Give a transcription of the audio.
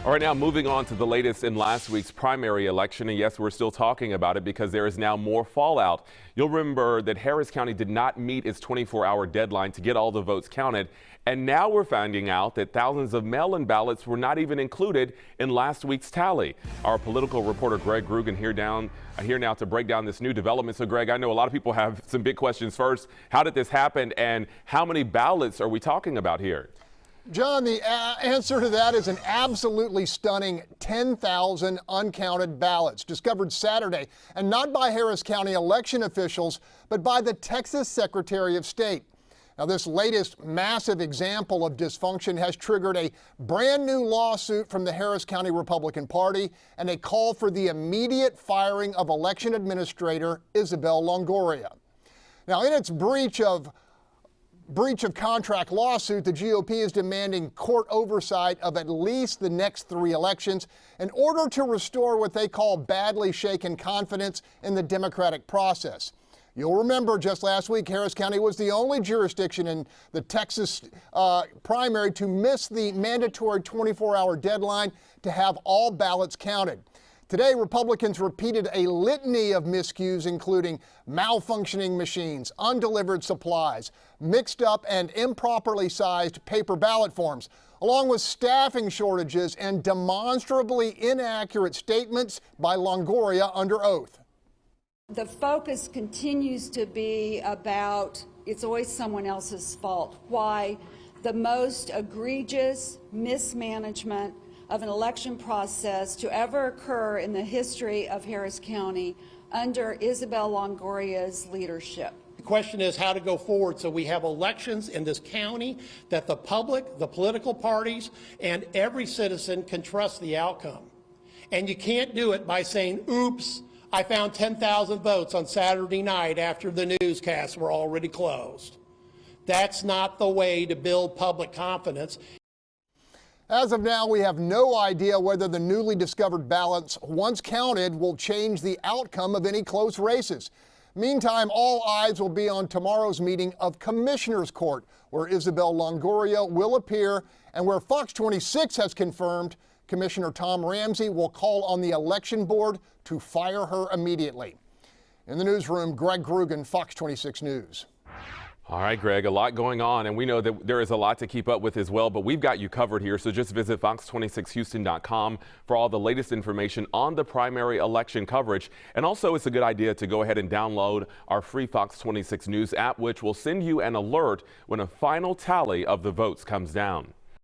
All right, now moving on to the latest in last week's primary election. And yes, we're still talking about it because there is now more fallout. You'll remember that Harris County did not meet its 24-hour deadline to get all the votes counted. And now we're finding out that thousands of mail-in ballots were not even included in last week's tally. Our political reporter Greg Groogan here now to break down this new development. So Greg, I know a lot of people have some big questions. First, how did this happen and how many ballots are we talking about here? John, the answer to that is an absolutely stunning 10,000 uncounted ballots discovered Saturday, and not by Harris County election officials, but by the Texas Secretary of State. Now, this latest massive example of dysfunction has triggered a brand new lawsuit from the Harris County Republican Party and a call for the immediate firing of election administrator Isabel Longoria. Now, in its breach of contract lawsuit, the GOP is demanding court oversight of at least the next 3 elections in order to restore what they call badly shaken confidence in the democratic process. You'll remember just last week, Harris County was the only jurisdiction in the Texas primary to miss the mandatory 24-hour deadline to have all ballots counted. Today, Republicans repeated a litany of miscues, including malfunctioning machines, undelivered supplies, mixed up and improperly sized paper ballot forms, along with staffing shortages and demonstrably inaccurate statements by Longoria under oath. The focus continues to be about it's always someone else's fault. Why the most egregious mismanagement of an election process to ever occur in the history of Harris County under Isabel Longoria's leadership. The question is how to go forward so we have elections in this county that the public, the political parties, and every citizen can trust the outcome. And you can't do it by saying, oops, I found 10,000 votes on Saturday night after the newscasts were already closed. That's not the way to build public confidence. As of now, we have no idea whether the newly discovered ballots, once counted, will change the outcome of any close races. Meantime, all eyes will be on tomorrow's meeting of Commissioners Court, where Isabel Longoria will appear and where Fox 26 has confirmed Commissioner Tom Ramsey will call on the election board to fire her immediately. In the newsroom, Greg Groogan, Fox 26 News. All right, Greg, a lot going on, and we know that there is a lot to keep up with as well, but we've got you covered here, so just visit fox26houston.com for all the latest information on the primary election coverage. And also, it's a good idea to go ahead and download our free Fox 26 News app, which will send you an alert when a final tally of the votes comes down.